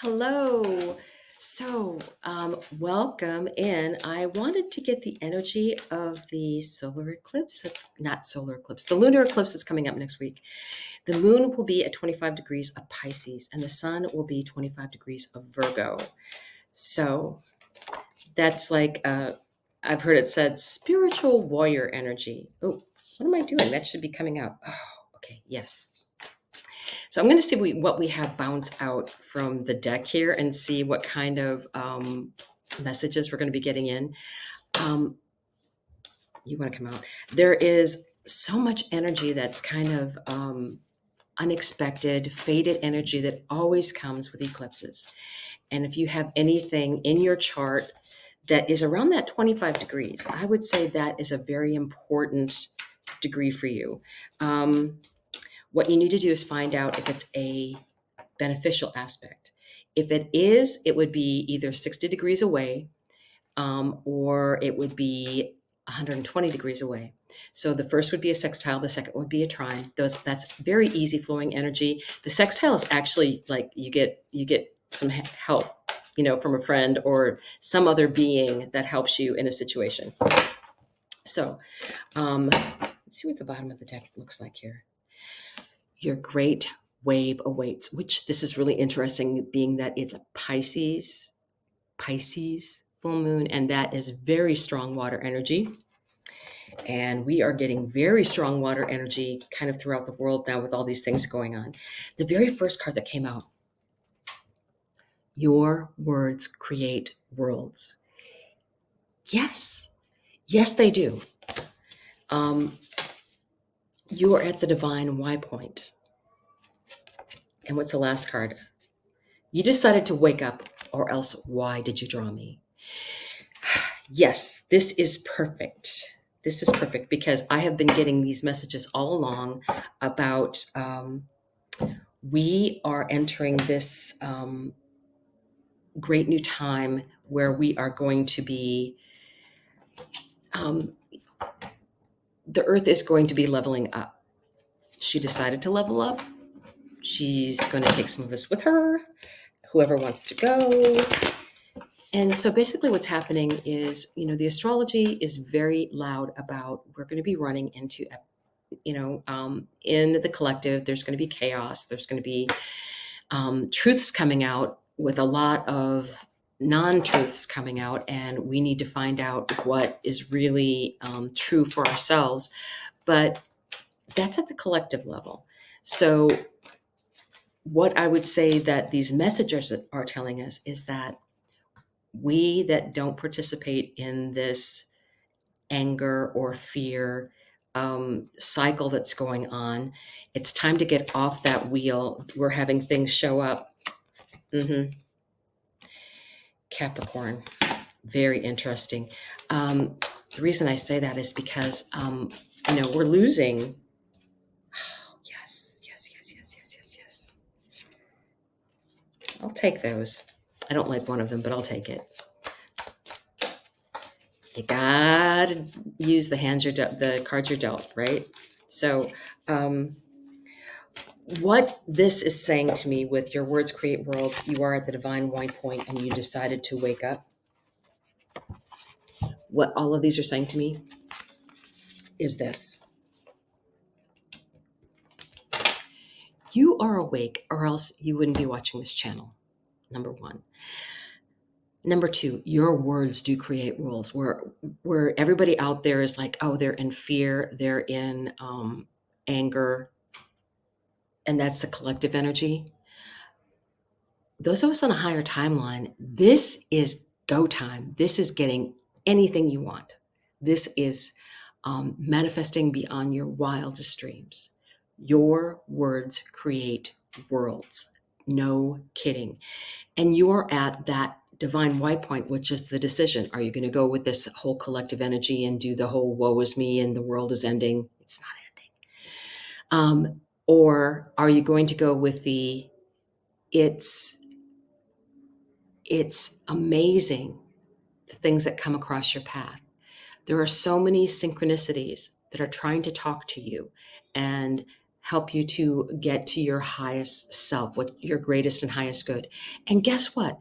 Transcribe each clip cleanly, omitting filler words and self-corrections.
Hello. Welcome in. I wanted to get the energy of the solar eclipse. That's not solar eclipse, the lunar eclipse that's coming up next week. The moon will be at 25 degrees of Pisces, and the sun will be 25 degrees of Virgo. So that's I've heard it said spiritual warrior energy. Oh, what am I doing? That should be coming out. Oh, okay. Yes. So I'm going to see what we have bounce out from the deck here and see what kind of messages we're going to be getting in. You want to come out? There is so much energy that's kind of unexpected, faded energy that always comes with eclipses. And if you have anything in your chart that is around that 25 degrees, I would say that is a very important degree for you. What you need to do is find out if it's a beneficial aspect. If it is, it would be either 60 degrees away or it would be 120 degrees away. So the first would be a sextile, the second would be a trine. That's very easy flowing energy. The sextile is actually like you get some help, from a friend or some other being that helps you in a situation. So let's see what the bottom of the deck looks like here. Your great wave awaits, which this is really interesting, being that it's a Pisces full moon, and that is very strong water energy. And we are getting very strong water energy kind of throughout the world now with all these things going on. The very first card that came out, your words create worlds. Yes, they do. You are at the divine Y point. And what's the last card? You decided to wake up, or else why did you draw me? Yes, this is perfect. This is perfect because I have been getting these messages all along about we are entering this great new time where we are going to be, the earth is going to be leveling up. She decided to level up. She's going to take some of us with her, whoever wants to go. And so basically what's happening is, the astrology is very loud about we're going to be running into, in the collective, there's going to be chaos. There's going to be truths coming out with a lot of non-truths coming out. And we need to find out what is really true for ourselves. But that's at the collective level. So what I would say that these messages are telling us is that we that don't participate in this anger or fear cycle that's going on, it's time to get off that wheel. We're having things show up. Capricorn, very interesting. The reason I say that is because, we're losing. Oh, yes. I'll take those. I don't like one of them, but I'll take it. You gotta use the the cards you're dealt, right? So, what this is saying to me with your words create worlds, you are at the divine wine point and you decided to wake up. What all of these are saying to me is this. You are awake, or else you wouldn't be watching this channel, number one. Number two, your words do create worlds where everybody out there is like, oh, they're in fear, they're in anger, and that's the collective energy. Those of us on a higher timeline, this is go time. This is getting anything you want. This is manifesting beyond your wildest dreams. Your words create worlds. No kidding. And you're at that divine white point, which is the decision. Are you going to go with this whole collective energy and do the whole woe is me and the world is ending? It's not ending. Or are you going to go with the it's amazing the things that come across your path. There are so many synchronicities that are trying to talk to you and help you to get to your highest self, what your greatest and highest good. And guess what?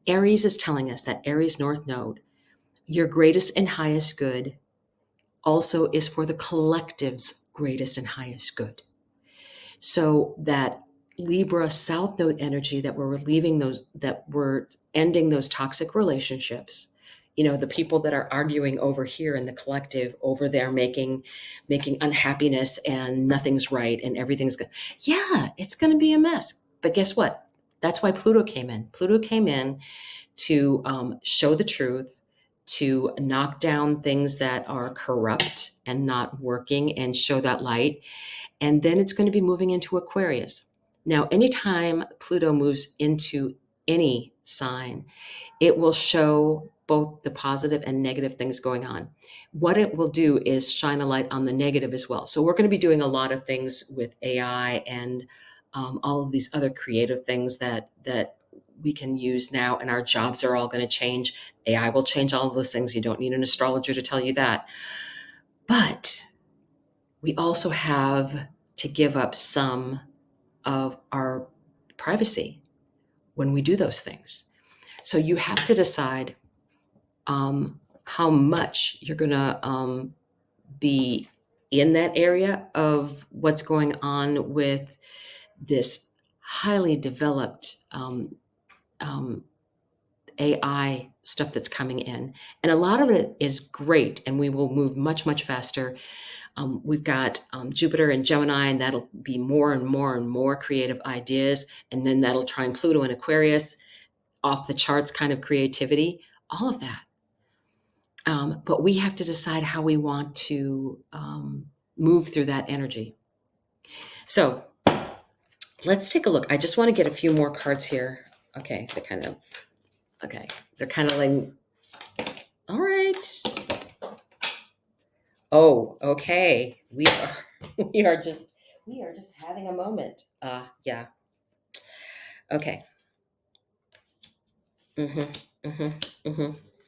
Aries is telling us that Aries North Node, your greatest and highest good, also is for the collective's greatest and highest good. So that Libra South Node energy that we're relieving those, that we're ending those toxic relationships. The people that are arguing over here in the collective, over there making unhappiness and nothing's right and everything's good. Yeah, it's going to be a mess. But guess what? That's why Pluto came in. Pluto came in to show the truth, to knock down things that are corrupt and not working and show that light. And then it's going to be moving into Aquarius. Now, anytime Pluto moves into any sign, it will show both the positive and negative things going on. What it will do is shine a light on the negative as well. So we're going to be doing a lot of things with AI and all of these other creative things that we can use now, and our jobs are all going to change. AI will change all of those things. You don't need an astrologer to tell you that. But we also have to give up some of our privacy when we do those things. So you have to decide how much you're going to be in that area of what's going on with this highly developed AI stuff that's coming in. And a lot of it is great, and we will move much, much faster. We've got Jupiter and Gemini, and that'll be more and more and more creative ideas. And then that'll trine Pluto and Aquarius, off the charts kind of creativity, all of that. But we have to decide how we want to move through that energy. So let's take a look. I just want to get a few more cards here. Okay, they're kind of like, all right. Oh, okay. We are just having a moment. Yeah. Okay.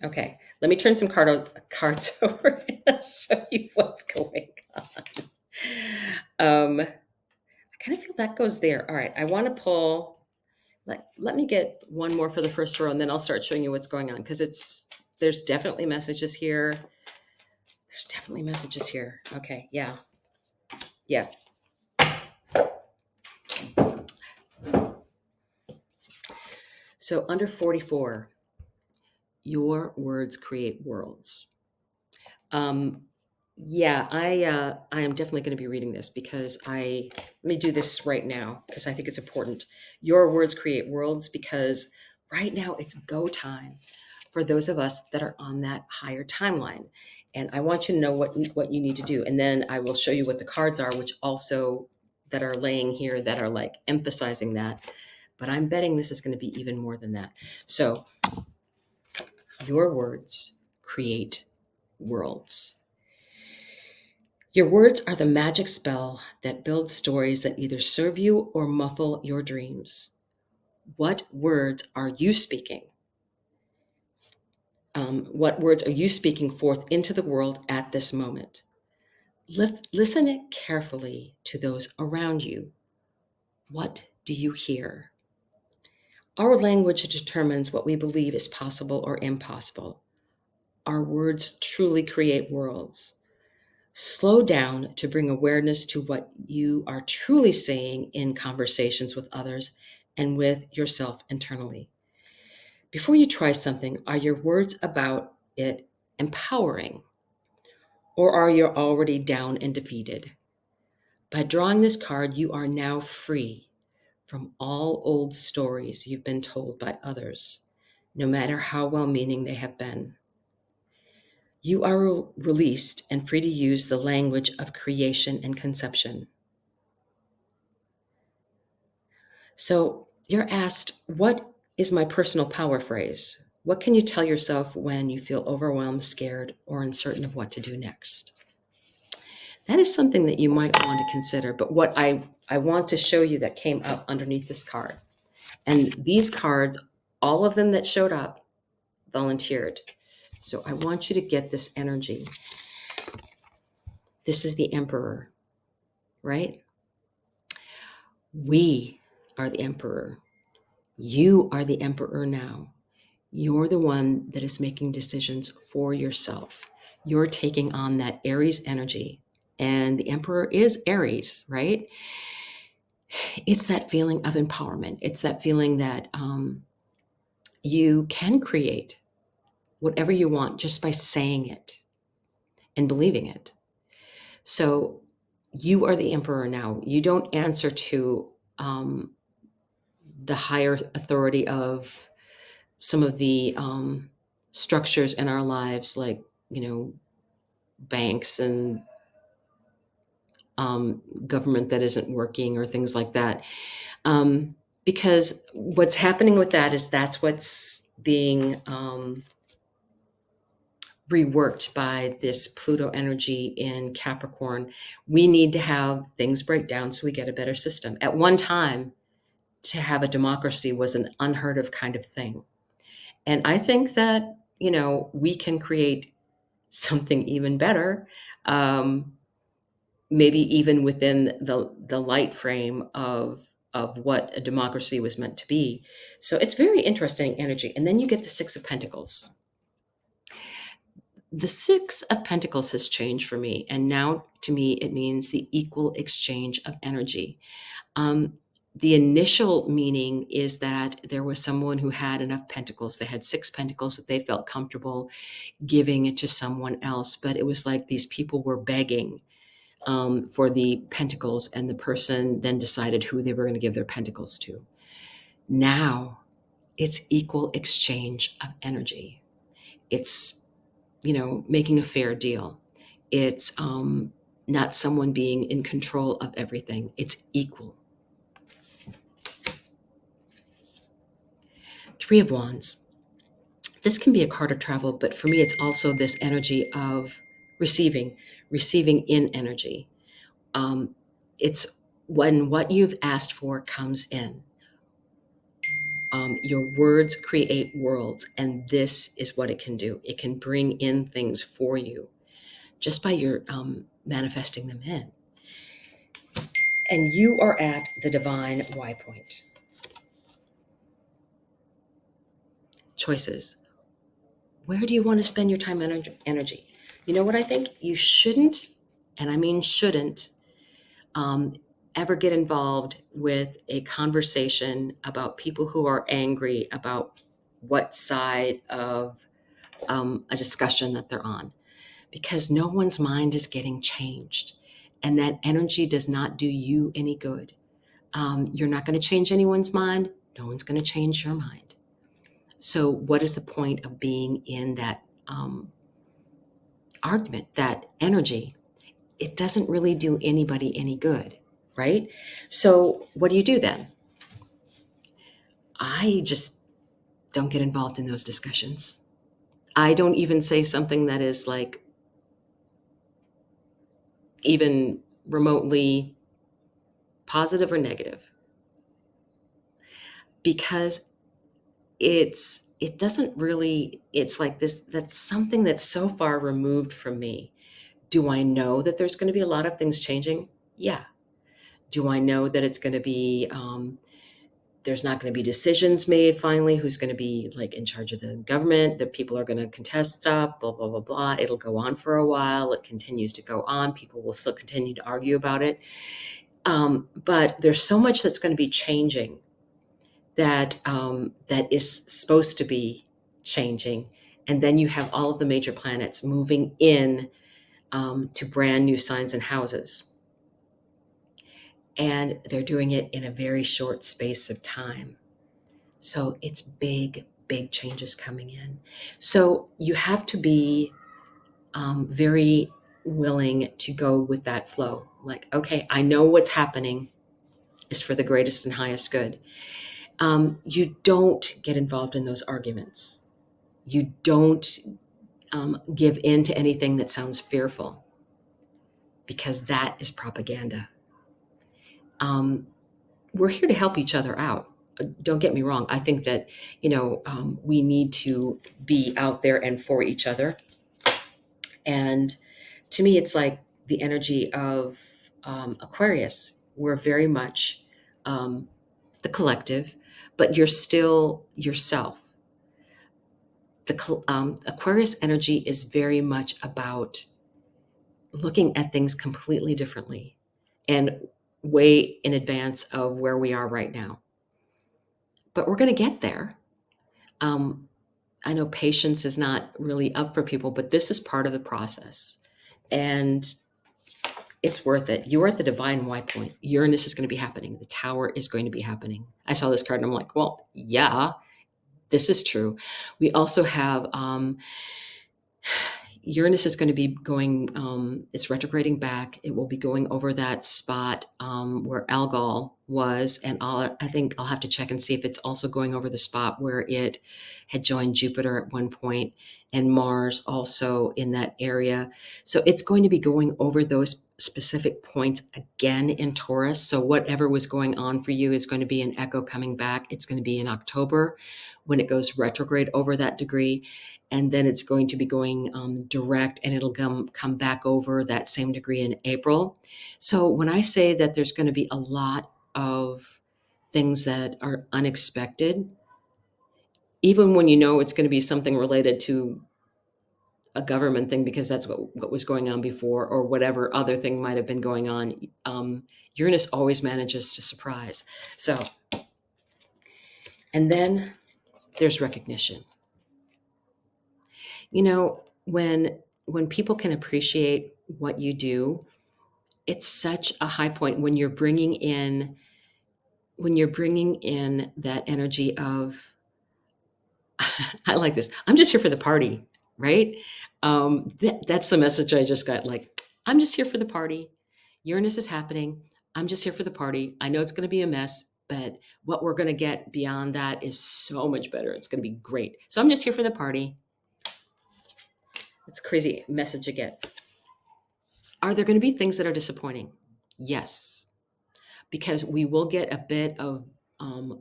Okay. Let me turn some cards over and I'll show you what's going on. I kind of feel that goes there. All right. I want to pull. Let me get one more for the first row, and then I'll start showing you what's going on, because there's definitely messages here. There's definitely messages here. Okay. Yeah. Yeah. So under 44, your words create worlds. Yeah, I am definitely going to be reading this, because let me do this right now, because I think it's important. Your words create worlds, because right now it's go time for those of us that are on that higher timeline. And I want you to know what you need to do. And then I will show you what the cards are, which also that are laying here that are like emphasizing that. But I'm betting this is going to be even more than that. So your words create worlds. Your words are the magic spell that builds stories that either serve you or muffle your dreams. What words are you speaking? What words are you speaking forth into the world at this moment? Listen carefully to those around you. What do you hear? Our language determines what we believe is possible or impossible. Our words truly create worlds. Slow down to bring awareness to what you are truly saying in conversations with others and with yourself internally. Before you try something, are your words about it empowering, or are you already down and defeated? By drawing this card, you are now free from all old stories you've been told by others, no matter how well-meaning they have been. You are released and free to use the language of creation and conception. So you're asked, what is my personal power phrase? What can you tell yourself when you feel overwhelmed, scared, or uncertain of what to do next? That is something that you might want to consider. But what I want to show you that came up underneath this card, and these cards, all of them that showed up, volunteered. So I want you to get this energy. This is the Emperor, right? We are the emperor. You are the emperor now. You're the one that is making decisions for yourself. You're taking on that Aries energy. And the emperor is Aries, right? It's that feeling of empowerment. It's that feeling that you can create whatever you want just by saying it and believing it. So you are the emperor now. You don't answer to the higher authority of some of the structures in our lives, like, banks and government that isn't working or things like that. Because what's happening with that is that's what's being reworked by this Pluto energy in Capricorn. We need to have things break down so we get a better system. At one time, to have a democracy was an unheard of kind of thing. And I think that, we can create something even better, maybe even within the light frame of what a democracy was meant to be. So it's very interesting energy. And then you get the Six of Pentacles. The Six of Pentacles has changed for me. And now to me, it means the equal exchange of energy. The initial meaning is that there was someone who had enough pentacles. They had six pentacles that they felt comfortable giving it to someone else. But it was like these people were begging for the pentacles, and the person then decided who they were going to give their pentacles to. Now it's equal exchange of energy. It's, making a fair deal. It's not someone being in control of everything. It's equal. Three of Wands. This can be a card of travel, but for me, it's also this energy of receiving in energy. It's when what you've asked for comes in. Your words create worlds, and this is what it can do. It can bring in things for you just by your manifesting them in. And you are at the divine Y point. Choices. Where do you want to spend your time and energy? You know what I think? You shouldn't, and I mean shouldn't, ever get involved with a conversation about people who are angry about what side of a discussion that they're on, because no one's mind is getting changed, and that energy does not do you any good. You're not going to change anyone's mind. No one's going to change your mind. So what is the point of being in that argument, that energy? It doesn't really do anybody any good, right? So what do you do then? I just don't get involved in those discussions. I don't even say something that is like even remotely positive or negative, because it doesn't really, it's like this, that's something that's so far removed from me. Do I know that there's going to be a lot of things changing? Yeah. Do I know that it's going to be there's not going to be decisions made finally, who's going to be like in charge of the government, that people are going to contest stuff, blah blah blah blah. It'll go on for a while. It continues to go on. People will still continue to argue about it, but there's so much that's going to be changing that that is supposed to be changing. And then you have all of the major planets moving in to brand new signs and houses, and they're doing it in a very short space of time. So it's big, big changes coming in. So you have to be very willing to go with that flow. Like, okay, I know what's happening is for the greatest and highest good. You don't get involved in those arguments. You don't give in to anything that sounds fearful, because that is propaganda. We're here to help each other out. Don't get me wrong. I think that, we need to be out there and for each other. And to me, it's like the energy of Aquarius. We're very much the collective, but you're still yourself. Aquarius energy is very much about looking at things completely differently and way in advance of where we are right now. But we're going to get there. Um, I know patience is not really up for people, but this is part of the process. And it's worth it. You're at the divine Y point. Uranus is going to be happening. The tower is going to be happening. I saw this card and I'm like, well, yeah, this is true. We also have Uranus is going to be going, it's retrograding back. It will be going over that spot where Algol was. And I think I'll have to check and see if it's also going over the spot where it had joined Jupiter at one point, and Mars also in that area. So it's going to be going over those specific points again in Taurus. So whatever was going on for you is going to be an echo coming back. It's going to be in October when it goes retrograde over that degree. And then it's going to be going direct, and it'll come back over that same degree in April. So when I say that there's going to be a lot of things that are unexpected, even when you know it's going to be something related to a government thing, because that's what was going on before, or whatever other thing might have been going on, Uranus always manages to surprise. So, and then there's recognition. You know, when people can appreciate what you do, it's such a high point when you're bringing in that energy of I like this. I'm just here for the party, right? That's the message I just got. Like, I'm just here for the party. Uranus is happening. I'm just here for the party. I know it's going to be a mess, but what we're going to get beyond that is so much better. It's going to be great. So I'm just here for the party. It's a crazy message you get. Are there going to be things that are disappointing? Yes, because we will get a bit of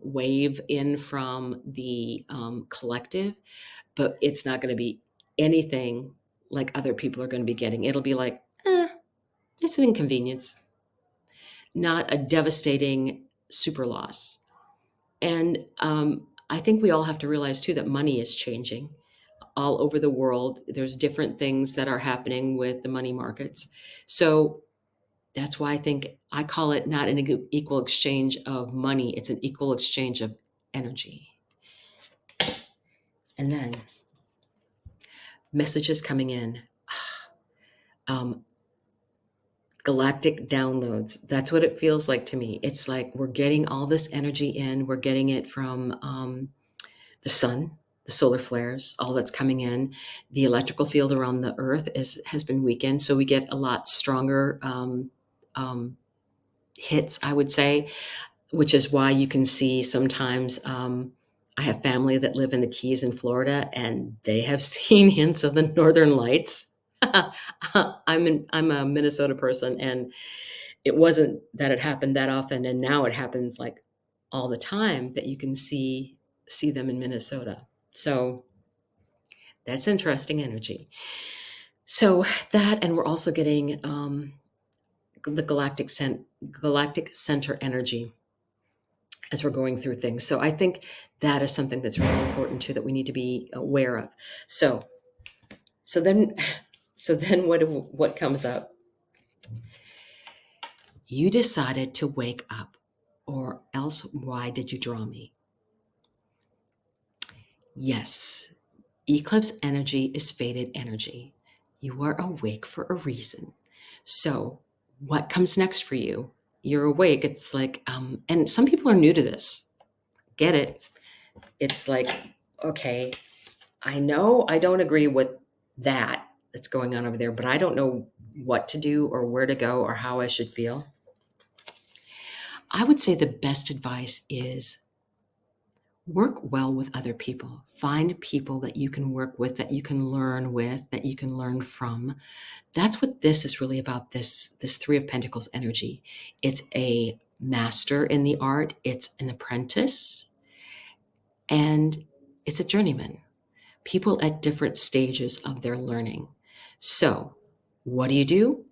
wave in from the collective, but it's not going to be anything like other people are going to be getting. It'll be like, it's an inconvenience, not a devastating super loss. And I think we all have to realize too that money is changing all over the world. There's different things that are happening with the money markets. So that's why I think I call it not an equal exchange of money. It's an equal exchange of energy. And then messages coming in. Galactic downloads. That's what it feels like to me. It's like we're getting all this energy in. We're getting it from the sun, the solar flares, all that's coming in. The electrical field around the Earth has been weakened, so we get a lot stronger hits, I would say, which is why you can see sometimes. I have family that live in the Keys in Florida, and they have seen hints of the Northern Lights. I'm a Minnesota person, and it wasn't that it happened that often, and now it happens like all the time that you can see them in Minnesota. So that's interesting energy. So that, and we're also getting the galactic center energy as we're going through things. So I think that is something that's really important too, that we need to be aware of. So then what comes up? You decided to wake up, or else why did you draw me? Yes, eclipse energy is fated energy. You are awake for a reason. So what comes next for you? You're awake. It's like, and some people are new to this. Get it? It's like, okay, I know I don't agree with that's going on over there, but I don't know what to do or where to go or how I should feel. I would say the best advice is work well with other people. Find people that you can work with, that you can learn with, that you can learn from. That's what this is really about, this Three of Pentacles energy. It's a master in the art, it's an apprentice, and it's a journeyman. People at different stages of their learning. So what do?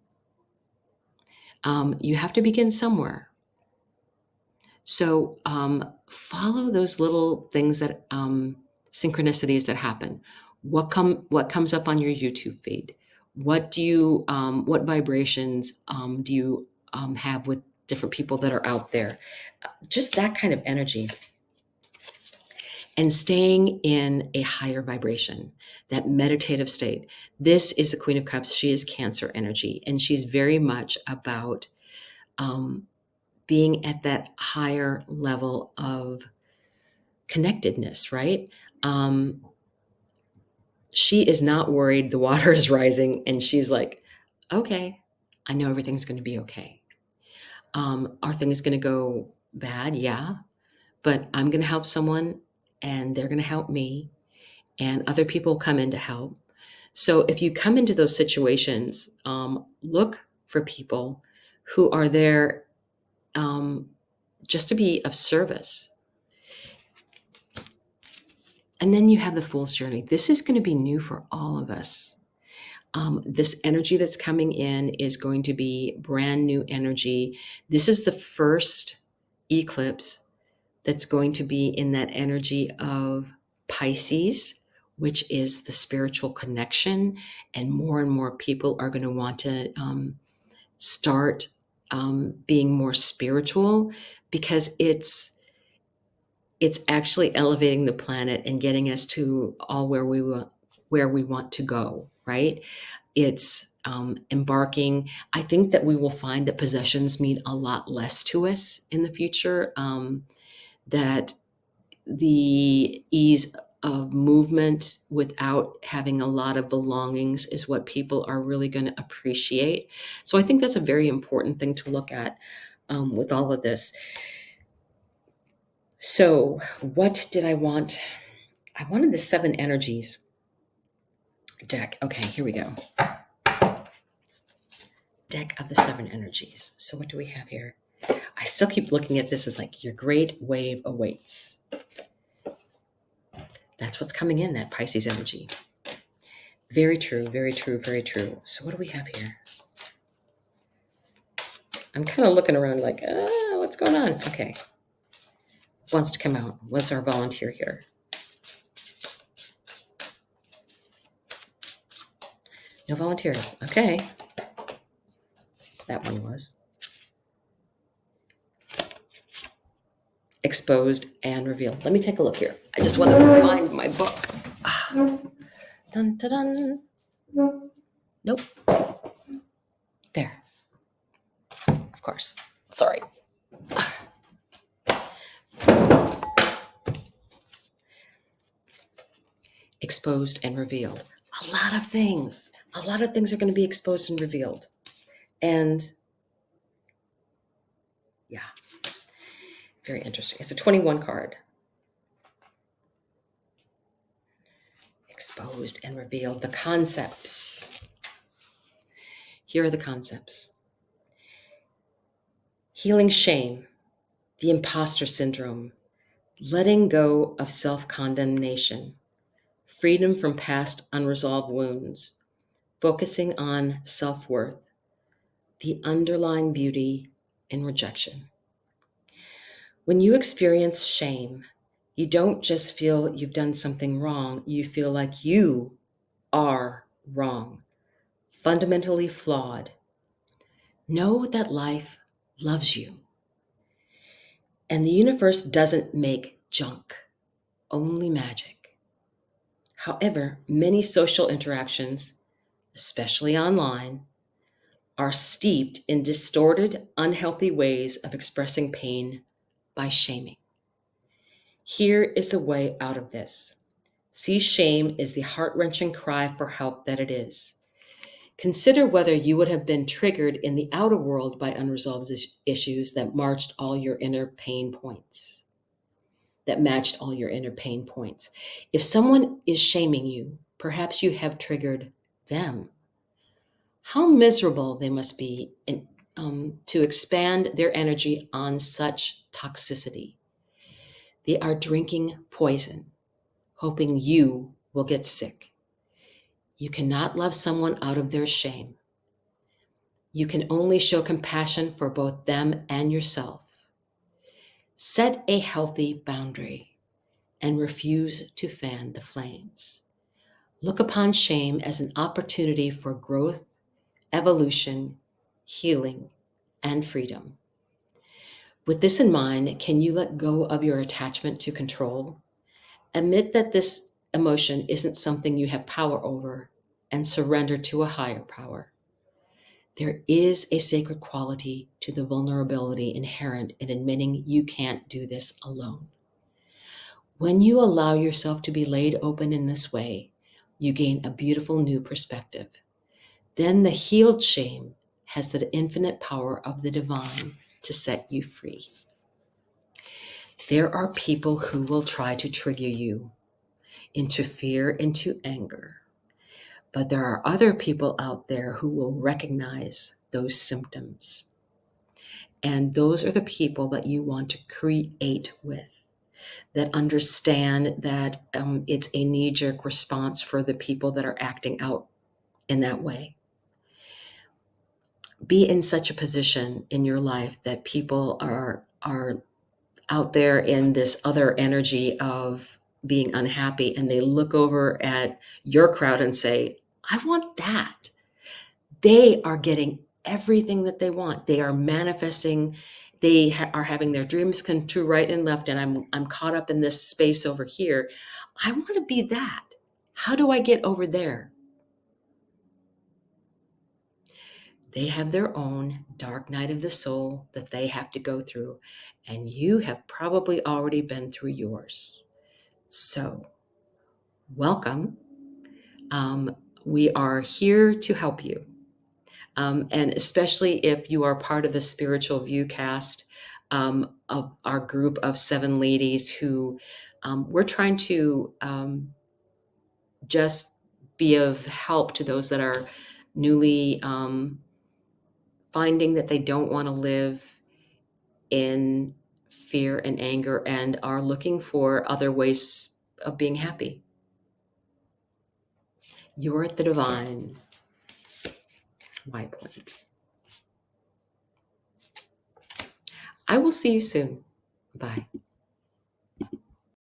You have to begin somewhere. So follow those little things that synchronicities that happen. What comes up on your YouTube feed? What vibrations do you have with different people that are out there? Just that kind of energy, and staying in a higher vibration, that meditative state. This is the Queen of Cups. She is Cancer energy, and she's very much about um, being at that higher level of connectedness, right? She is not worried the water is rising, and she's like, okay, I know everything's going to be okay. Are things going to go bad? Yeah, but I'm going to help someone, and they're going to help me, and other people come in to help. So if you come into those situations, look for people who are there just to be of service. And then you have the Fool's Journey. This is going to be new for all of us. This energy that's coming in is going to be brand new energy. This is the first eclipse that's going to be in that energy of Pisces, which is the spiritual connection. And more people are going to want to start being more spiritual, because it's actually elevating the planet and getting us to all where we want to go, right? It's embarking. I think that we will find that possessions mean a lot less to us in the future, that the ease of movement without having a lot of belongings is what people are really going to appreciate. So I think that's a very important thing to look at with all of this. So what did I want? I wanted the 7 energies deck. Okay, here we go. Deck of the 7 energies. So what do we have here? I still keep looking at this as like your great wave awaits. That's what's coming in, that Pisces energy. Very true, very true, very true. So what do we have here? I'm kind of looking around like, what's going on? Okay. Wants to come out. What's our volunteer here? No volunteers. Okay. That one was. Exposed and revealed. Let me take a look here. I just want to find my book. Dun, dun, dun. Nope. There. Of course. Sorry. Exposed and revealed. A lot of things. A lot of things are going to be exposed and revealed. And yeah, very interesting. It's a 21 card. Exposed and revealed. The concepts. Here are the concepts. Healing shame, the imposter syndrome, letting go of self-condemnation, freedom from past unresolved wounds, focusing on self-worth, the underlying beauty in rejection. When you experience shame, you don't just feel you've done something wrong, you feel like you are wrong, fundamentally flawed. Know that life loves you. And the universe doesn't make junk, only magic. However, many social interactions, especially online, are steeped in distorted, unhealthy ways of expressing pain by shaming. Here is the way out of this. See shame as the heart-wrenching cry for help that it is. Consider whether you would have been triggered in the outer world by unresolved issues that matched all your inner pain points. If someone is shaming you, perhaps you have triggered them. How miserable they must be to expand their energy on such toxicity. They are drinking poison, hoping you will get sick. You cannot love someone out of their shame. You can only show compassion for both them and yourself. Set a healthy boundary and refuse to fan the flames. Look upon shame as an opportunity for growth, evolution, healing, and freedom. With this in mind, can you let go of your attachment to control? Admit that this emotion isn't something you have power over and surrender to a higher power. There is a sacred quality to the vulnerability inherent in admitting you can't do this alone. When you allow yourself to be laid open in this way, you gain a beautiful new perspective. Then the healed shame has the infinite power of the divine to set you free. There are people who will try to trigger you into fear, into anger. But there are other people out there who will recognize those symptoms. And those are the people that you want to create with, that understand that it's a knee-jerk response for the people that are acting out in that way. Be in such a position in your life that people are out there in this other energy of being unhappy, and they look over at your crowd and say, I want that. They are getting everything that they want. They are manifesting. They are having their dreams come true right and left. And I'm caught up in this space over here. I want to be that. How do I get over there? They have their own dark night of the soul that they have to go through. And you have probably already been through yours. So welcome. We are here to help you. And especially if you are part of the Spiritual Viewcast of our group of 7 ladies who we're trying to just be of help to those that are newly finding that they don't want to live in fear and anger and are looking for other ways of being happy. You're at the divine white point. I will see you soon. Bye.